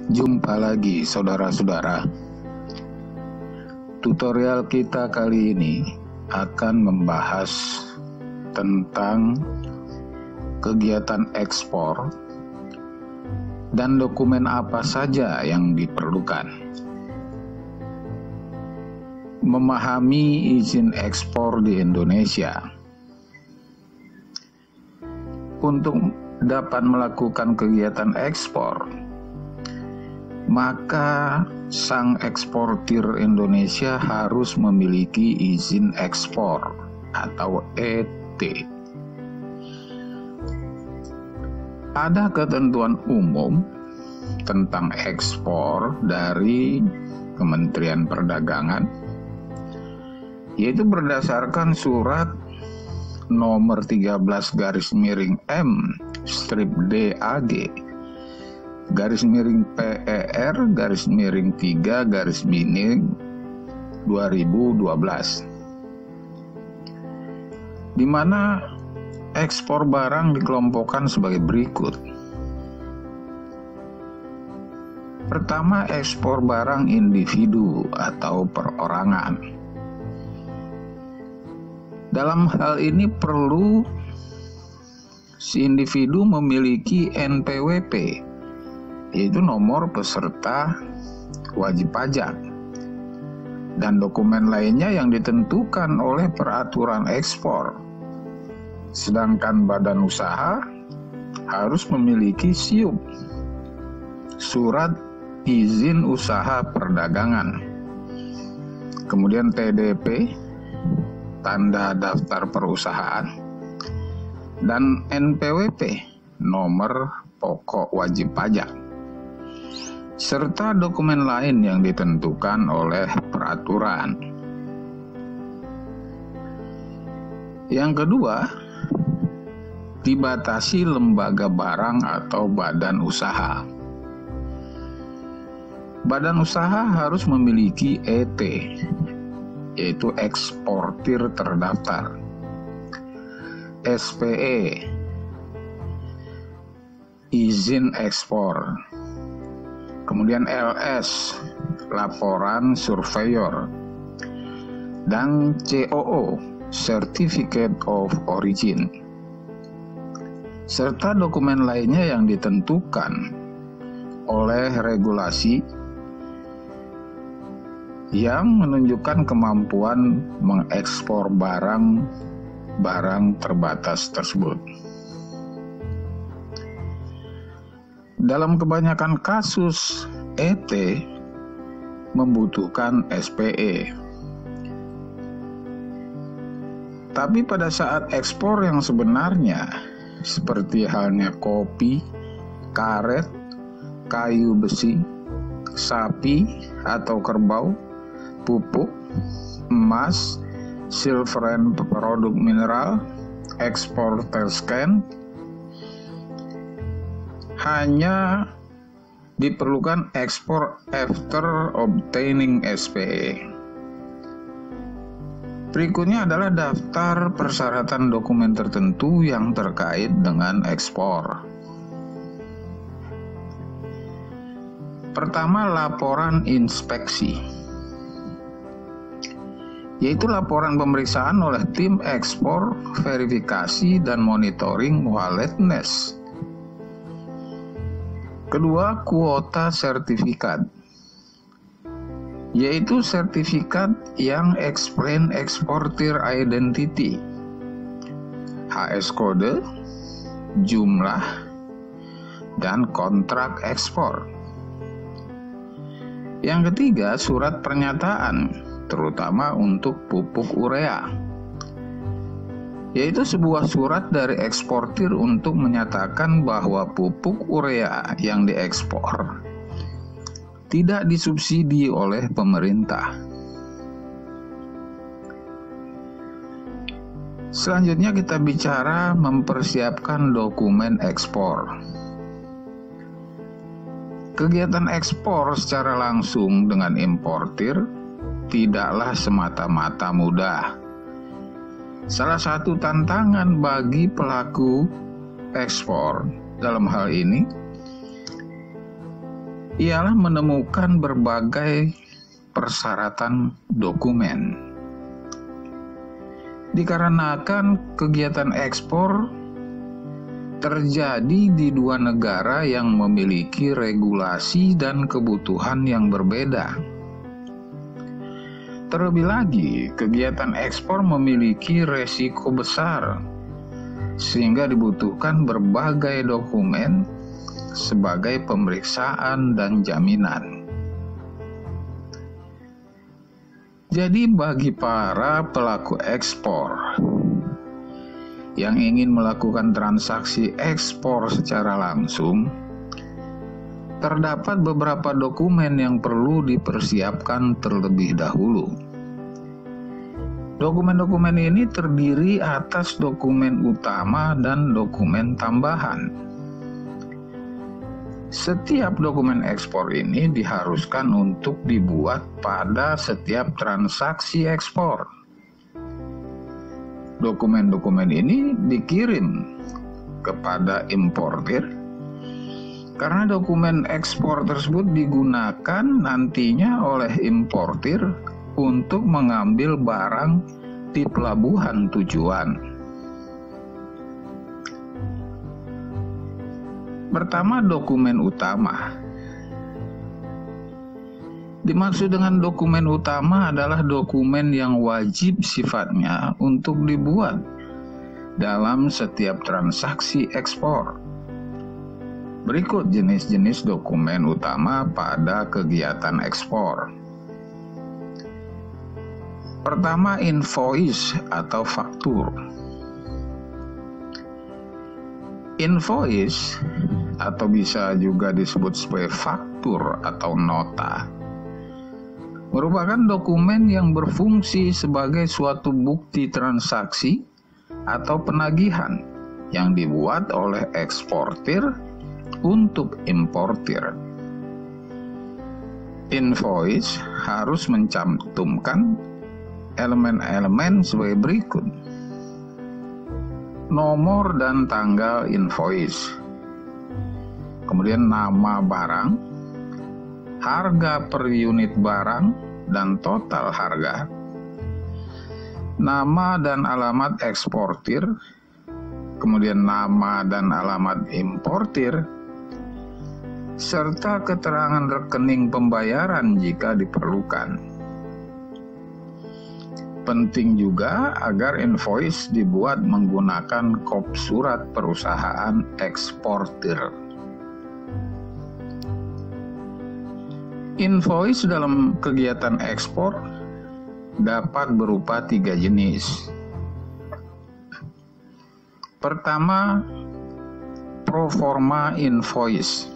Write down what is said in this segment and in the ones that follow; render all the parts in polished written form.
Jumpa lagi saudara-saudara. Tutorial kita kali ini akan membahas tentang kegiatan ekspor dan dokumen apa saja yang diperlukan. Memahami izin ekspor di Indonesia. Untuk dapat melakukan kegiatan ekspor, maka sang eksportir Indonesia harus memiliki izin ekspor atau ET. Ada ketentuan umum tentang ekspor dari Kementerian Perdagangan, yaitu berdasarkan surat nomor 13/M/DAG PER-3/2012, di mana ekspor barang dikelompokkan sebagai berikut. Pertama, ekspor barang individu atau perorangan. Dalam hal ini perlu si individu memiliki NPWP, yaitu nomor peserta wajib pajak, dan dokumen lainnya yang ditentukan oleh peraturan ekspor. Sedangkan badan usaha harus memiliki SIUP, surat izin usaha perdagangan, kemudian TDP, tanda daftar perusahaan, dan NPWP, nomor pokok wajib pajak, serta dokumen lain yang ditentukan oleh peraturan. Yang kedua, dibatasi lembaga barang atau badan usaha. Badan usaha harus memiliki ET, yaitu eksportir terdaftar, SPE, izin ekspor, kemudian LS, laporan surveyor, dan COO, Certificate of Origin, serta dokumen lainnya yang ditentukan oleh regulasi yang menunjukkan kemampuan mengekspor barang terbatas tersebut. Dalam kebanyakan kasus, ET membutuhkan SPE. Tapi pada saat ekspor yang sebenarnya, seperti halnya kopi, karet, kayu besi, sapi atau kerbau, pupuk, emas, silveren, produk mineral, ekspor terscan, hanya diperlukan ekspor after obtaining SPE. Berikutnya adalah daftar persyaratan dokumen tertentu yang terkait dengan ekspor. Pertama, laporan inspeksi, yaitu laporan pemeriksaan oleh tim ekspor, verifikasi, dan monitoring walletness. Kedua, kuota sertifikat, yaitu sertifikat yang explain exporter identity, HS kode, jumlah, dan kontrak ekspor. Yang ketiga, surat pernyataan, terutama untuk pupuk urea, yaitu sebuah surat dari eksportir untuk menyatakan bahwa pupuk urea yang diekspor tidak disubsidi oleh pemerintah. Selanjutnya kita bicara mempersiapkan dokumen ekspor. Kegiatan ekspor secara langsung dengan importir tidaklah semata-mata mudah. Salah satu tantangan bagi pelaku ekspor dalam hal ini ialah menemukan berbagai persyaratan dokumen. Dikarenakan kegiatan ekspor terjadi di dua negara yang memiliki regulasi dan kebutuhan yang berbeda. Terlebih lagi, kegiatan ekspor memiliki resiko besar, sehingga dibutuhkan berbagai dokumen sebagai pemeriksaan dan jaminan. Jadi bagi para pelaku ekspor yang ingin melakukan transaksi ekspor secara langsung, terdapat beberapa dokumen yang perlu dipersiapkan terlebih dahulu. Dokumen-dokumen ini terdiri atas dokumen utama dan dokumen tambahan. Setiap dokumen ekspor ini diharuskan untuk dibuat pada setiap transaksi ekspor. Dokumen-dokumen ini dikirim kepada importir, karena dokumen ekspor tersebut digunakan nantinya oleh importir untuk mengambil barang di pelabuhan tujuan. Pertama, dokumen utama. Dimaksud dengan dokumen utama adalah dokumen yang wajib sifatnya untuk dibuat dalam setiap transaksi ekspor. Berikut jenis-jenis dokumen utama pada kegiatan ekspor. Pertama, invoice atau faktur. Invoice atau bisa juga disebut sebagai faktur atau nota merupakan dokumen yang berfungsi sebagai suatu bukti transaksi atau penagihan yang dibuat oleh eksportir untuk importir. Invoice harus mencantumkan elemen-elemen sebagai berikut: nomor dan tanggal invoice, kemudian nama barang, harga per unit barang dan total harga, nama dan alamat eksportir, kemudian nama dan alamat importir, serta keterangan rekening pembayaran jika diperlukan. Penting juga agar invoice dibuat menggunakan kop surat perusahaan eksportir. Invoice dalam kegiatan ekspor dapat berupa 3 jenis. Pertama, pro forma invoice,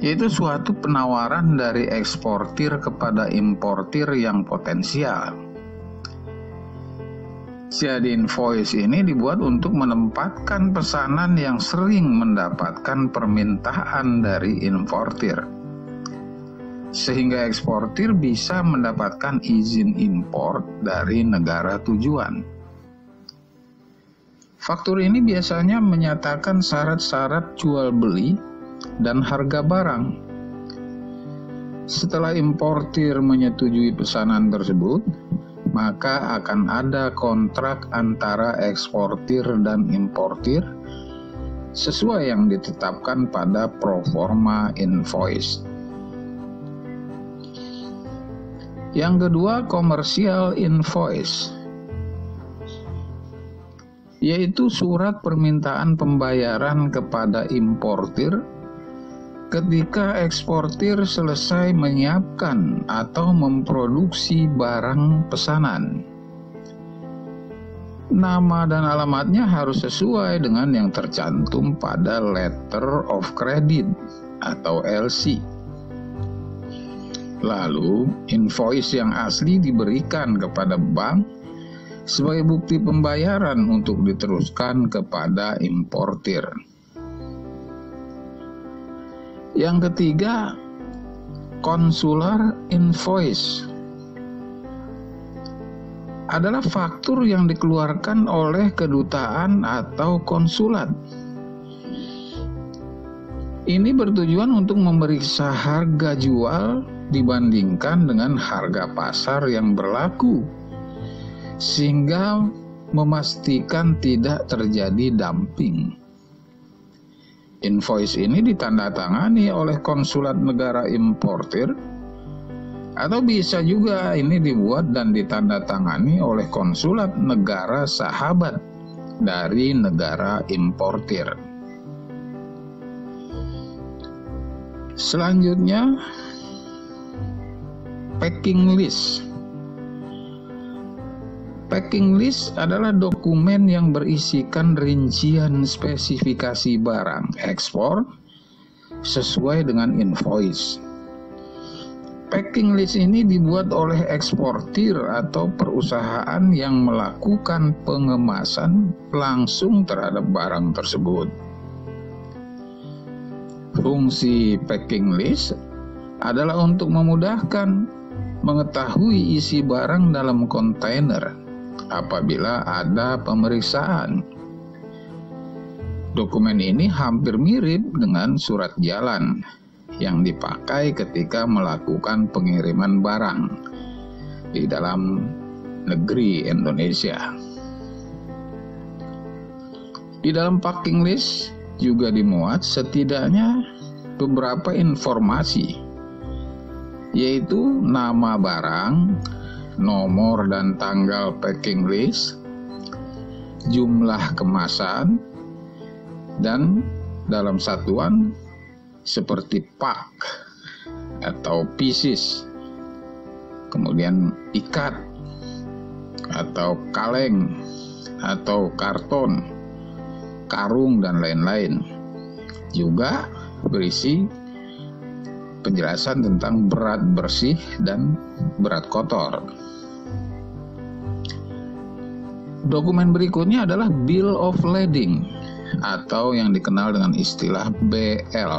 yaitu suatu penawaran dari eksportir kepada importir yang potensial. Jadi invoice ini dibuat untuk menempatkan pesanan yang sering mendapatkan permintaan dari importir, sehingga eksportir bisa mendapatkan izin impor dari negara tujuan. Faktur ini biasanya menyatakan syarat-syarat jual beli dan harga barang. Setelah importir menyetujui pesanan tersebut, maka akan ada kontrak antara eksportir dan importir sesuai yang ditetapkan pada pro forma invoice. Yang kedua, commercial invoice, yaitu surat permintaan pembayaran kepada importir ketika eksportir selesai menyiapkan atau memproduksi barang pesanan. Nama dan alamatnya harus sesuai dengan yang tercantum pada letter of credit atau LC. Lalu, invoice yang asli diberikan kepada bank sebagai bukti pembayaran untuk diteruskan kepada importir. Yang ketiga, consular invoice adalah faktur yang dikeluarkan oleh kedutaan atau konsulat. Ini bertujuan untuk memeriksa harga jual dibandingkan dengan harga pasar yang berlaku, sehingga memastikan tidak terjadi dumping. Invoice ini ditandatangani oleh konsulat negara importir, atau bisa juga ini dibuat dan ditandatangani oleh konsulat negara sahabat dari negara importir. Selanjutnya, packing list. Packing list adalah dokumen yang berisikan rincian spesifikasi barang ekspor sesuai dengan invoice. Packing list ini dibuat oleh eksportir atau perusahaan yang melakukan pengemasan langsung terhadap barang tersebut. Fungsi packing list adalah untuk memudahkan mengetahui isi barang dalam kontainer apabila ada pemeriksaan. Dokumen ini hampir mirip dengan surat jalan yang dipakai ketika melakukan pengiriman barang di dalam negeri Indonesia. Di dalam packing list juga dimuat setidaknya beberapa informasi, yaitu nama barang, nomor dan tanggal packing list, jumlah kemasan, dan dalam satuan seperti pak atau pieces, kemudian ikat atau kaleng atau karton, karung, dan lain-lain. Juga berisi penjelasan tentang berat bersih dan berat kotor. Dokumen berikutnya adalah Bill of Lading atau yang dikenal dengan istilah BL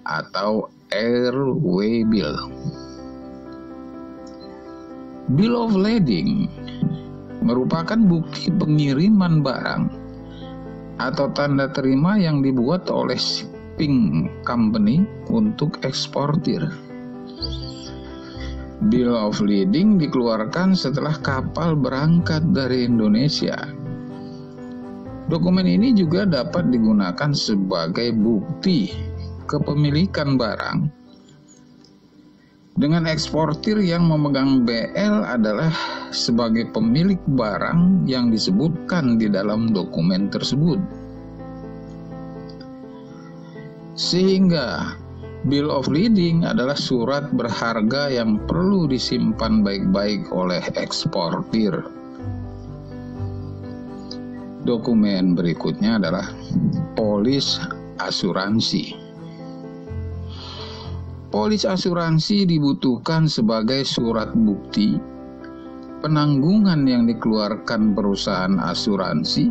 atau Airway Bill. Bill of Lading merupakan bukti pengiriman barang atau tanda terima yang dibuat oleh shipping company untuk eksportir. Bill of Lading dikeluarkan setelah kapal berangkat dari Indonesia. Dokumen ini juga dapat digunakan sebagai bukti kepemilikan barang. Dengan eksportir yang memegang BL adalah sebagai pemilik barang yang disebutkan di dalam dokumen tersebut. Sehingga Bill of Lading adalah surat berharga yang perlu disimpan baik-baik oleh eksportir. Dokumen berikutnya adalah polis asuransi. Polis asuransi dibutuhkan sebagai surat bukti penanggungan yang dikeluarkan perusahaan asuransi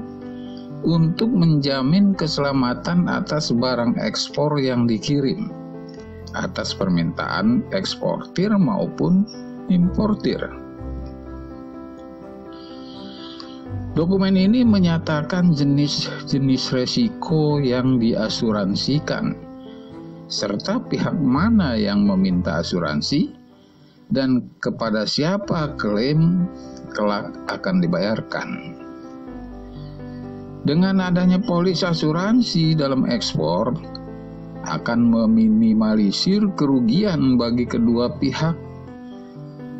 untuk menjamin keselamatan atas barang ekspor yang dikirim atas permintaan eksportir maupun importir. Dokumen ini menyatakan jenis-jenis resiko yang diasuransikan, serta pihak mana yang meminta asuransi dan kepada siapa klaim kelak akan dibayarkan. Dengan adanya polis asuransi dalam ekspor akan meminimalisir kerugian bagi kedua pihak,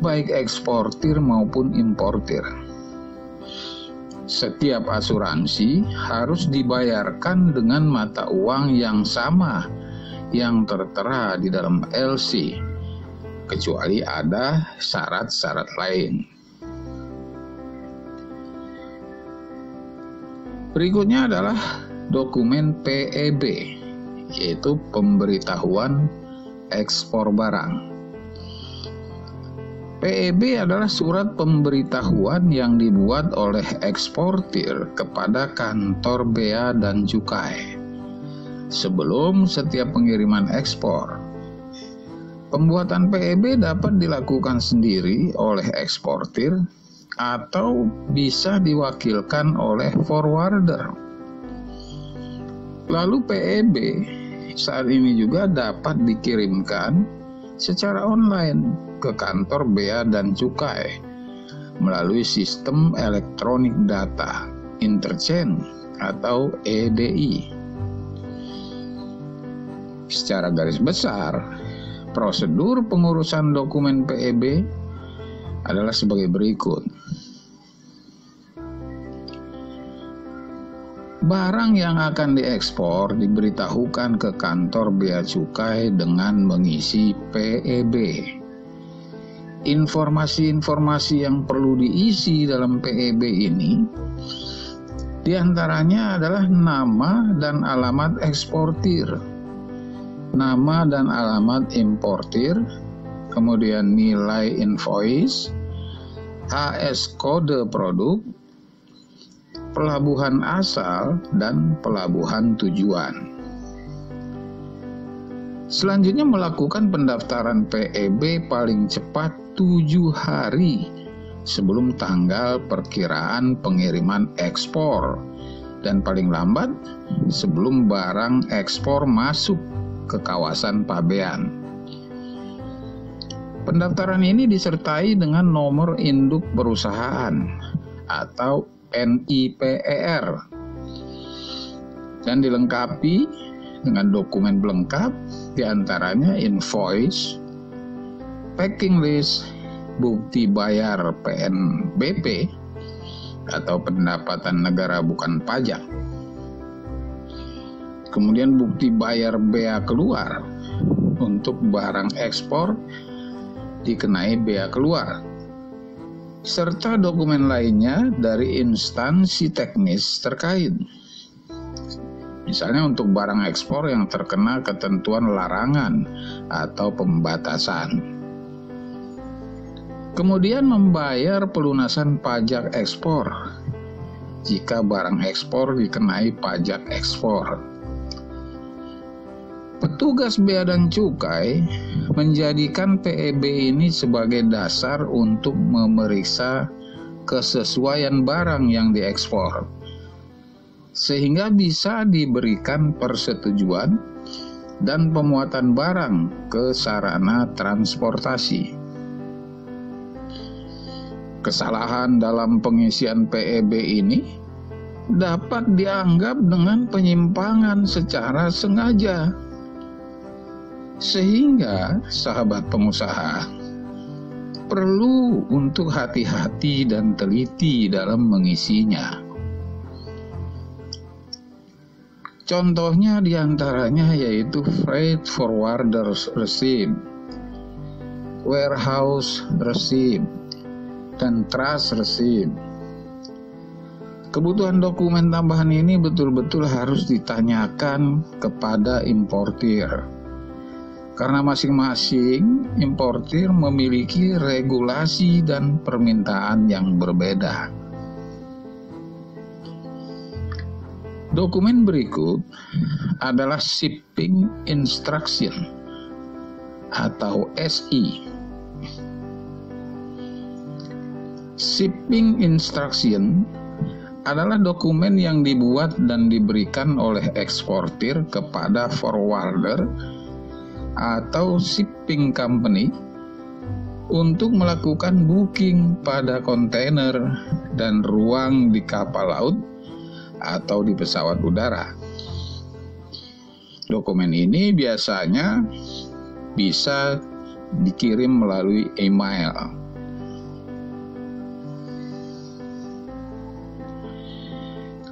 baik eksportir maupun importir. Setiap asuransi harus dibayarkan dengan mata uang yang sama yang tertera di dalam LC, kecuali ada syarat-syarat lain. Berikutnya adalah dokumen PEB, yaitu pemberitahuan ekspor barang. PEB adalah surat pemberitahuan yang dibuat oleh eksportir kepada kantor bea dan cukai sebelum setiap pengiriman ekspor. Pembuatan PEB dapat dilakukan sendiri oleh eksportir atau bisa diwakilkan oleh forwarder. Lalu PEB saat ini juga dapat dikirimkan secara online ke kantor Bea dan Cukai melalui sistem elektronik data interchange atau EDI. Secara garis besar, prosedur pengurusan dokumen PEB adalah sebagai berikut. Barang yang akan diekspor diberitahukan ke kantor Bea Cukai dengan mengisi PEB. Informasi-informasi yang perlu diisi dalam PEB ini diantaranya adalah nama dan alamat eksportir, nama dan alamat importir, kemudian nilai invoice, HS kode produk, pelabuhan asal, dan pelabuhan tujuan. Selanjutnya melakukan pendaftaran PEB paling cepat 7 hari sebelum tanggal perkiraan pengiriman ekspor dan paling lambat sebelum barang ekspor masuk ke kawasan pabean. Pendaftaran ini disertai dengan nomor induk perusahaan atau NIPER dan dilengkapi dengan dokumen pelengkap, diantaranya invoice, packing list, bukti bayar PNBP atau pendapatan negara bukan pajak, kemudian bukti bayar bea keluar untuk barang ekspor dikenai bea keluar, serta dokumen lainnya dari instansi teknis terkait. Misalnya untuk barang ekspor yang terkena ketentuan larangan atau pembatasan. Kemudian membayar pelunasan pajak ekspor jika barang ekspor dikenai pajak ekspor. Petugas Bea dan Cukai menjadikan PEB ini sebagai dasar untuk memeriksa kesesuaian barang yang diekspor, sehingga bisa diberikan persetujuan dan pemuatan barang ke sarana transportasi. Kesalahan dalam pengisian PEB ini dapat dianggap dengan penyimpangan secara sengaja, sehingga sahabat pengusaha perlu untuk hati-hati dan teliti dalam mengisinya. Contohnya diantaranya yaitu freight forwarders receipt, warehouse receipt, dan trust receipt. Kebutuhan dokumen tambahan ini betul-betul harus ditanyakan kepada importir, karena masing-masing importir memiliki regulasi dan permintaan yang berbeda. Dokumen berikut adalah Shipping Instruction atau SI. Shipping Instruction adalah dokumen yang dibuat dan diberikan oleh eksportir kepada forwarder atau shipping company untuk melakukan booking pada kontainer dan ruang di kapal laut atau di pesawat udara. Dokumen ini biasanya bisa dikirim melalui email.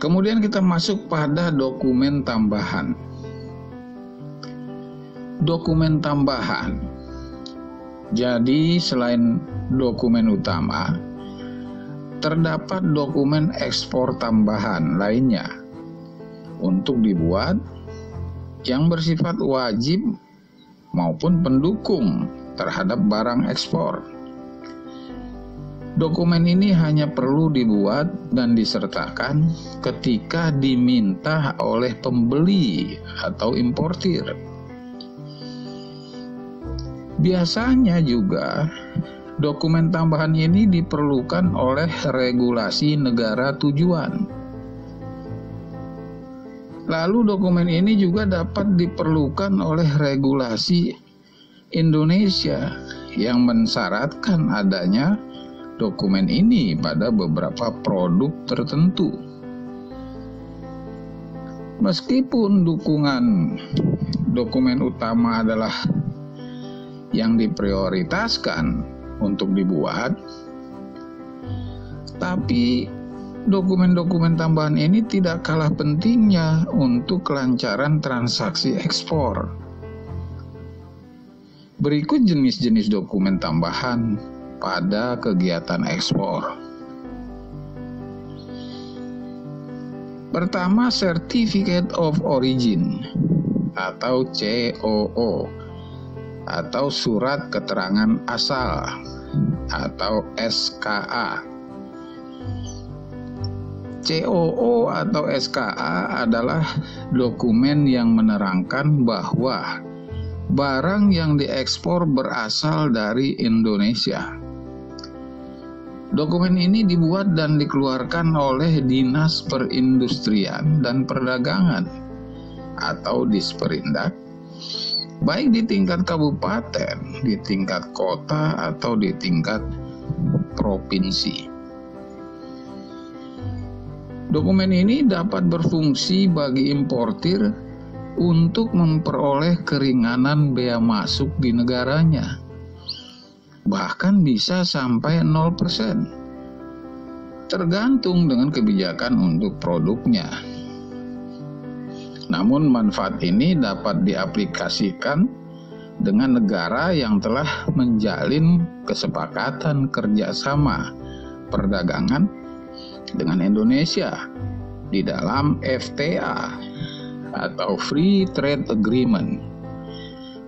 Kemudian kita masuk pada dokumen tambahan. Dokumen tambahan. Jadi selain dokumen utama, terdapat dokumen ekspor tambahan lainnya untuk dibuat yang bersifat wajib maupun pendukung terhadap barang ekspor. Dokumen ini hanya perlu dibuat dan disertakan ketika diminta oleh pembeli atau importir. Biasanya juga dokumen tambahan ini diperlukan oleh regulasi negara tujuan. Lalu dokumen ini juga dapat diperlukan oleh regulasi Indonesia yang mensyaratkan adanya dokumen ini pada beberapa produk tertentu. Meskipun dukungan dokumen utama adalah yang diprioritaskan untuk dibuat, tapi dokumen-dokumen tambahan ini tidak kalah pentingnya untuk kelancaran transaksi ekspor. Berikut jenis-jenis dokumen tambahan pada kegiatan ekspor. Pertama, Certificate of Origin atau COO atau Surat Keterangan Asal atau SKA. COO atau SKA adalah dokumen yang menerangkan bahwa barang yang diekspor berasal dari Indonesia. Dokumen ini dibuat dan dikeluarkan oleh Dinas Perindustrian dan Perdagangan atau Disperindak, baik di tingkat kabupaten, di tingkat kota, atau di tingkat provinsi. Dokumen ini dapat berfungsi bagi importir untuk memperoleh keringanan bea masuk di negaranya. Bahkan bisa sampai 0%, tergantung dengan kebijakan untuk produknya. Namun manfaat ini dapat diaplikasikan dengan negara yang telah menjalin kesepakatan kerjasama perdagangan dengan Indonesia di dalam FTA atau Free Trade Agreement,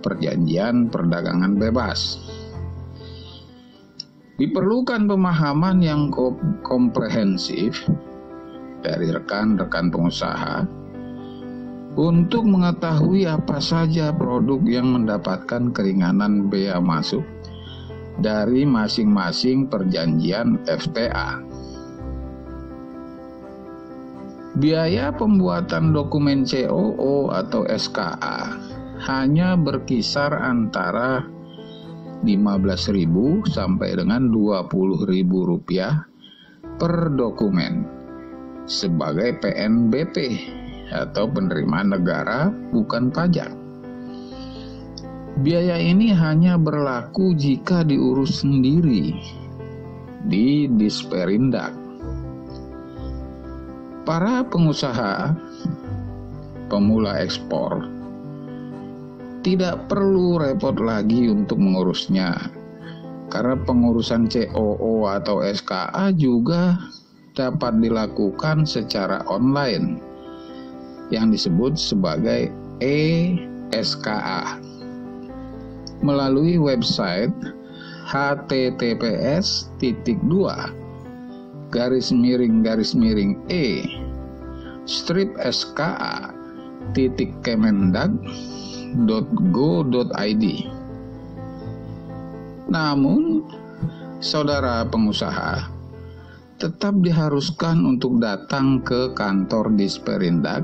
perjanjian perdagangan bebas. Diperlukan pemahaman yang komprehensif dari rekan-rekan pengusaha untuk mengetahui apa saja produk yang mendapatkan keringanan bea masuk dari masing-masing perjanjian FTA. Biaya pembuatan dokumen COO atau SKA hanya berkisar antara 15.000 sampai dengan 20.000 rupiah per dokumen sebagai PNBP atau penerimaan negara bukan pajak. Biaya ini hanya berlaku jika diurus sendiri di Disperindak. Para pengusaha pemula ekspor tidak perlu repot lagi untuk mengurusnya, karena pengurusan COO atau SKA juga dapat dilakukan secara online yang disebut sebagai e-SKA melalui website https://ska.kemendag.go.id. Namun, saudara pengusaha tetap diharuskan untuk datang ke kantor Disperindak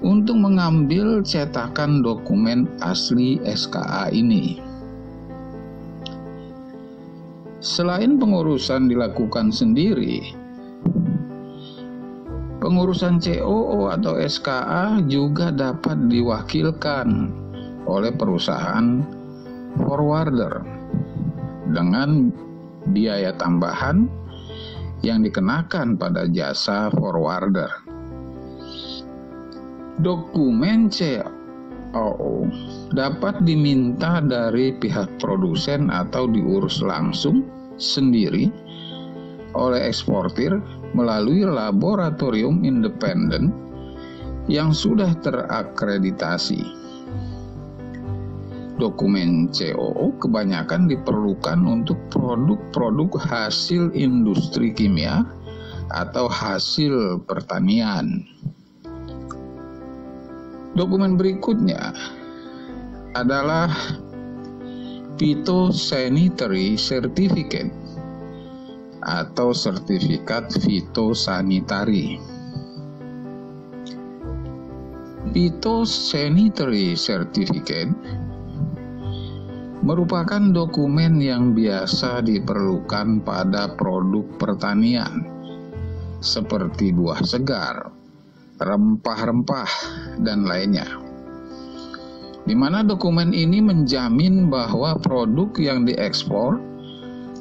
untuk mengambil cetakan dokumen asli SKA ini. Selain pengurusan dilakukan sendiri, pengurusan COO atau SKA juga dapat diwakilkan oleh perusahaan forwarder dengan biaya tambahan yang dikenakan pada jasa forwarder. Dokumen COO dapat diminta dari pihak produsen atau diurus langsung sendiri oleh eksportir melalui laboratorium independen yang sudah terakreditasi. Dokumen COO kebanyakan diperlukan untuk produk-produk hasil industri kimia atau hasil pertanian. Dokumen berikutnya adalah Phytosanitary Certificate atau sertifikat fitosanitari. Phytosanitary Certificate merupakan dokumen yang biasa diperlukan pada produk pertanian seperti buah segar, rempah-rempah, dan lainnya, di mana dokumen ini menjamin bahwa produk yang diekspor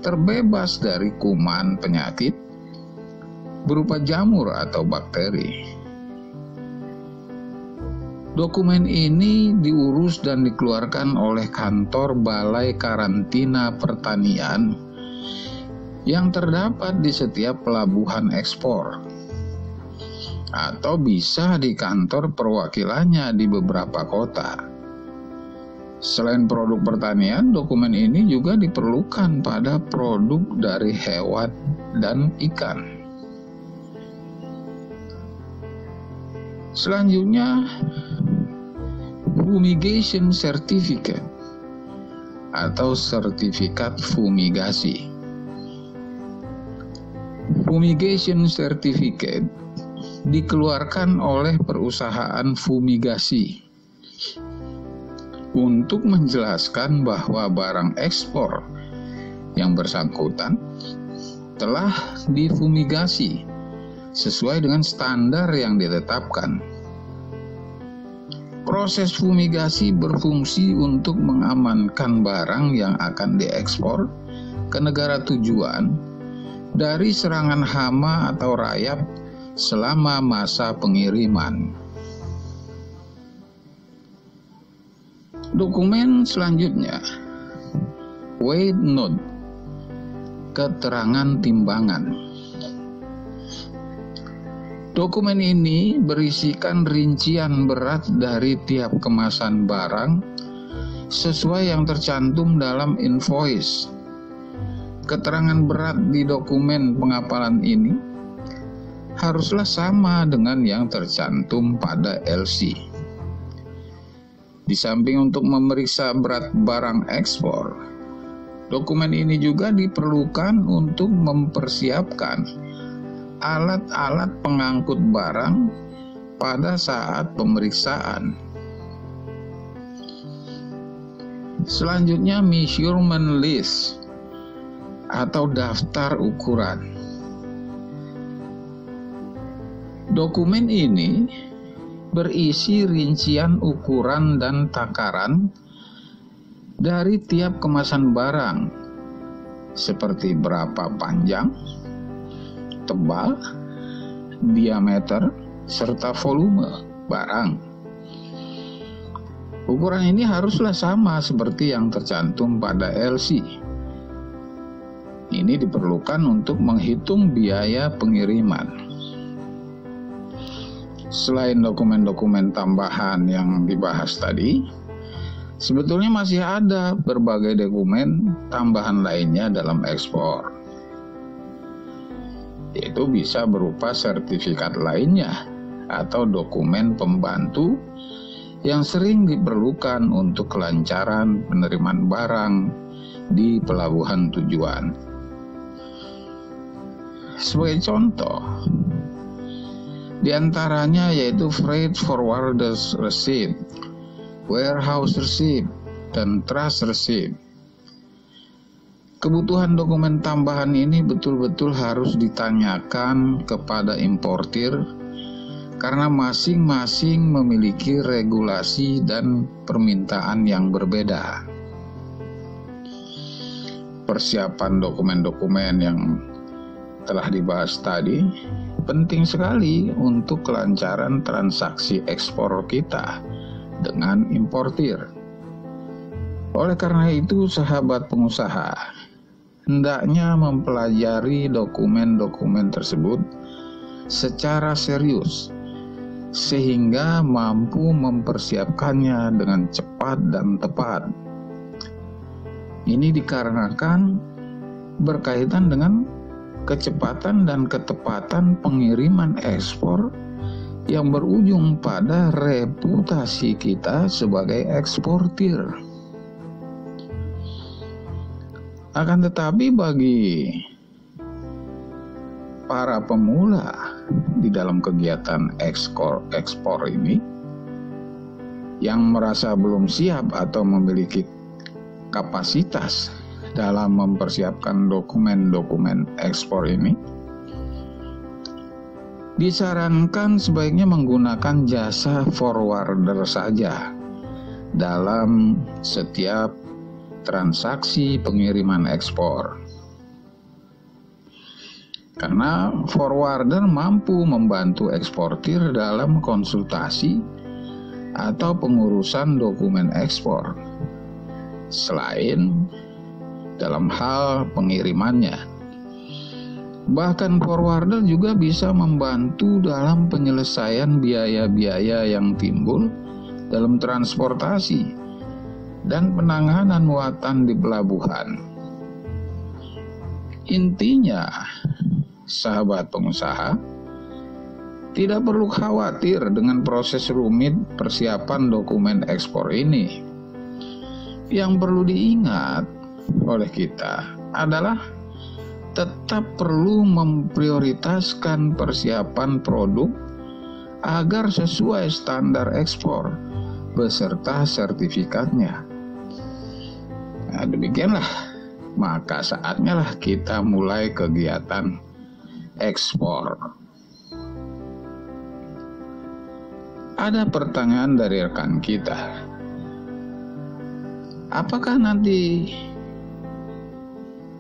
terbebas dari kuman penyakit berupa jamur atau bakteri. Dokumen ini diurus dan dikeluarkan oleh kantor Balai Karantina Pertanian yang terdapat di setiap pelabuhan ekspor, atau bisa di kantor perwakilannya di beberapa kota. Selain produk pertanian, dokumen ini juga diperlukan pada produk dari hewan dan ikan. Selanjutnya, Fumigation Certificate atau sertifikat fumigasi. Fumigation Certificate dikeluarkan oleh perusahaan fumigasi untuk menjelaskan bahwa barang ekspor yang bersangkutan telah difumigasi sesuai dengan standar yang ditetapkan. Proses fumigasi berfungsi untuk mengamankan barang yang akan diekspor ke negara tujuan dari serangan hama atau rayap selama masa pengiriman. Dokumen selanjutnya, Weight Note, keterangan timbangan. Dokumen ini berisikan rincian berat dari tiap kemasan barang sesuai yang tercantum dalam invoice. Keterangan berat di dokumen pengapalan ini haruslah sama dengan yang tercantum pada LC. Di samping untuk memeriksa berat barang ekspor, dokumen ini juga diperlukan untuk mempersiapkan alat-alat pengangkut barang pada saat pemeriksaan. Selanjutnya, measurement list atau daftar ukuran. Dokumen ini berisi rincian ukuran dan takaran dari tiap kemasan barang, seperti berapa panjang, tebal, diameter, serta volume barang. Ukuran ini haruslah sama seperti yang tercantum pada LC. Ini diperlukan untuk menghitung biaya pengiriman. Selain dokumen-dokumen tambahan yang dibahas tadi, sebetulnya masih ada berbagai dokumen tambahan lainnya dalam ekspor. Itu bisa berupa sertifikat lainnya atau dokumen pembantu yang sering diperlukan untuk kelancaran penerimaan barang di pelabuhan tujuan. Sebagai contoh, di antaranya yaitu Freight Forwarders Receipt, Warehouse Receipt, dan Trust Receipt. Kebutuhan dokumen tambahan ini betul-betul harus ditanyakan kepada importir karena masing-masing memiliki regulasi dan permintaan yang berbeda. Persiapan dokumen-dokumen yang telah dibahas tadi penting sekali untuk kelancaran transaksi ekspor kita dengan importir. Oleh karena itu, sahabat pengusaha hendaknya mempelajari dokumen-dokumen tersebut secara serius sehingga mampu mempersiapkannya dengan cepat dan tepat. Ini dikarenakan berkaitan dengan kecepatan dan ketepatan pengiriman ekspor yang berujung pada reputasi kita sebagai eksportir. Akan tetapi bagi para pemula di dalam kegiatan ekspor ini, yang merasa belum siap atau memiliki kapasitas dalam mempersiapkan dokumen-dokumen ekspor ini, disarankan sebaiknya menggunakan jasa forwarder saja dalam setiap transaksi pengiriman ekspor. Karena forwarder mampu membantu eksportir dalam konsultasi atau pengurusan dokumen ekspor, selain dalam hal pengirimannya. Bahkan forwarder juga bisa membantu dalam penyelesaian biaya-biaya yang timbul dalam transportasi dan penanganan muatan di pelabuhan. Intinya, sahabat pengusaha, tidak perlu khawatir dengan proses rumit persiapan dokumen ekspor ini. Yang perlu diingat oleh kita adalah tetap perlu memprioritaskan persiapan produk agar sesuai standar ekspor beserta sertifikatnya. Nah, demikianlah, maka saatnya lah kita mulai kegiatan ekspor. Ada pertanyaan dari rekan kita, apakah nanti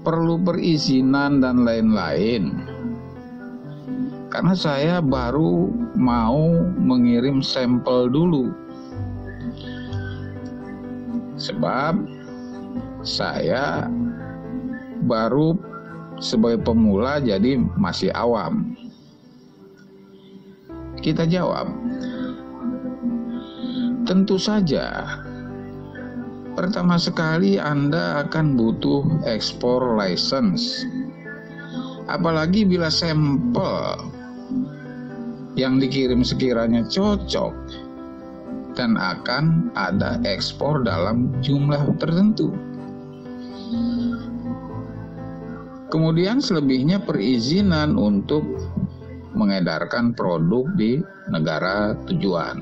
perlu perizinan dan lain-lain? Karena saya baru mau mengirim sampel dulu, sebab saya baru sebagai pemula, jadi masih awam. Kita jawab, tentu saja pertama sekali Anda akan butuh ekspor license. Apalagi bila sampel yang dikirim sekiranya cocok dan akan ada ekspor dalam jumlah tertentu. Kemudian selebihnya perizinan untuk mengedarkan produk di negara tujuan.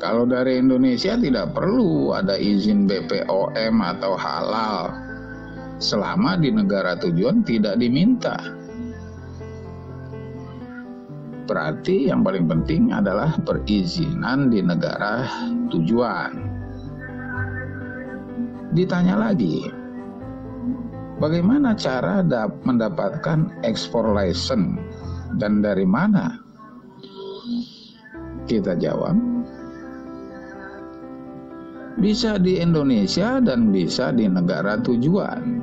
Kalau dari Indonesia tidak perlu ada izin BPOM atau halal selama di negara tujuan tidak diminta. Berarti yang paling penting adalah perizinan di negara tujuan. Ditanya lagi, bagaimana cara mendapatkan ekspor license dan dari mana? Kita jawab, bisa di Indonesia dan bisa di negara tujuan.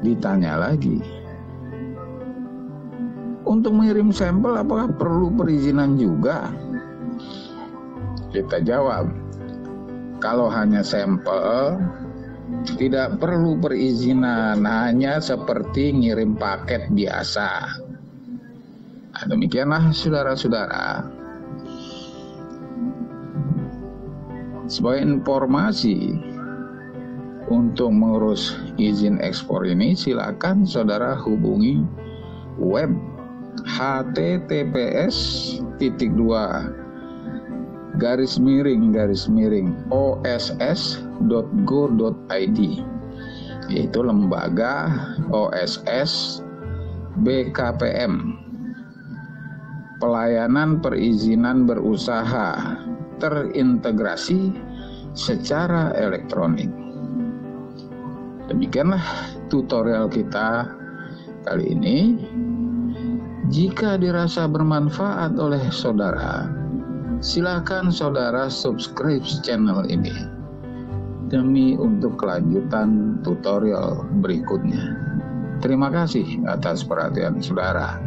Ditanya lagi, untuk mengirim sampel apakah perlu perizinan juga? Kita jawab, kalau hanya sampel tidak perlu perizinan, hanya seperti ngirim paket biasa. Nah, demikianlah saudara-saudara. Sebagai informasi untuk mengurus izin ekspor ini, silakan saudara hubungi web https://oss.go.id, yaitu lembaga OSS BKPM, pelayanan perizinan berusaha terintegrasi secara elektronik. Demikianlah tutorial kita kali ini. Jika dirasa bermanfaat oleh saudara, silakan saudara subscribe channel ini demi untuk kelanjutan tutorial berikutnya. Terima kasih atas perhatian saudara.